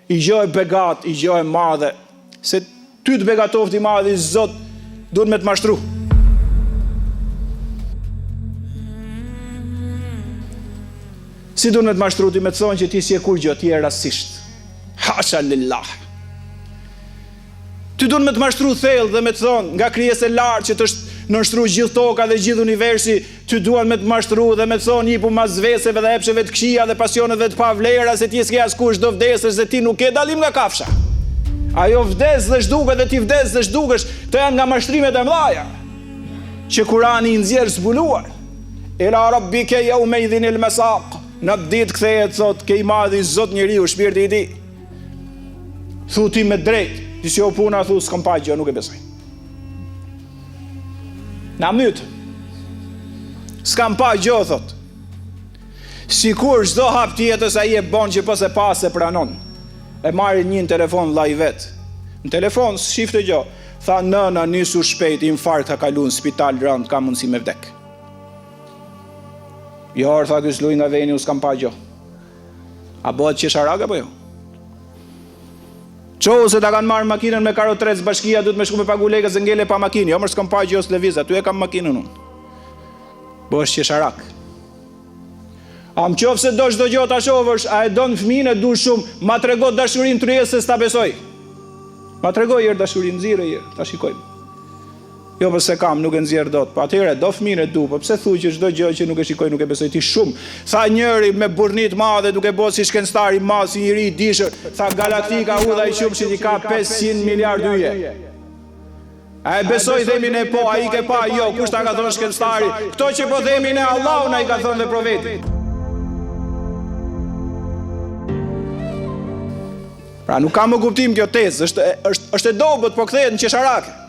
i gjoj begat, i gjoj madhe, se ty të begatoft i madhe i Zot, duhet me të mashtru. Si duhet me të mashtru, ti me të thonë që ti si e kur gjë, ti e rasisht. Hasha lillah. Ty duhet me të mashtru thellë dhe me të thonë, nga krijesa e lartë që të nënshtru gjithë toka dhe gjithë universi, ty duhet me të mashtru dhe me të thonë, jipu mas zveseve dhe epsheve të këqija dhe pasioneve të pavlera, se ti s'ke askush do vdesësh, se ti nuk ke dalim nga kafsha. Ajo vdes dhe zhduket dhe ti vdes dhe zhdukesh, të janë nga mashtrimet e mëdhaja, që Kurani i nxjerr zbuluar. Ila rabbike yawmaidhin al-masaq. Në ditë kthehet thot ke i madhi Zot njeriu shpirti i tij. Thu ti me drejt, ti si o puna thu s'kam pa gjë, nuk e besoj. Na myt. S'kam pa gjë thot. Sikur çdo hap tjetër ai e bën që pas e pas e pranon. E marrin një telefon vllai vet. Në telefon shifte gjë. Tha nëna nisu shpejt, infarkt ka kaluar në spital rënd, ka mundësi me vdek. Jo, tha ky s'luj nga veni, u s'kam pa gjë. A bëhet qesharak apo jo? Qohu se ta kanë marrë makinën me karotrec bashkia, duhet me shku me pagu lekë se ngele pa makinë. Jo, mërë s'kam pa gjë s'leviz, aty e kam makinën unë. Bëhet qesharak. A më qofë se do çdo gjë ta shohësh, a e don fëmijën e du shumë, ma trego dashurinë tryezë se s'ta besoj. Ma tregoj herë dashurinë, nxirë herë, ta shikojmë. Jo pëse kam, nuk e nxjerr dot. Po atëherë do fëmijën e du, po pse thuaj që çdo gjë që nuk e shikoj, nuk e besoj ti shumë. Tha njëri me burnit madhe duke bërë si shkencëtar i madh, si njëri i dishër, tha galaktika hudha i qumshit i ka 500 miliard yje. A e besoj themi ne po, ai ke pa, jo, kush ta ka thonë shkencëtari? Kto që po themi ne Allahu na i ka thonë dhe profeti. Pra nuk ka më kuptim kjo tezë, është e dobët, po kthehet në qesharake.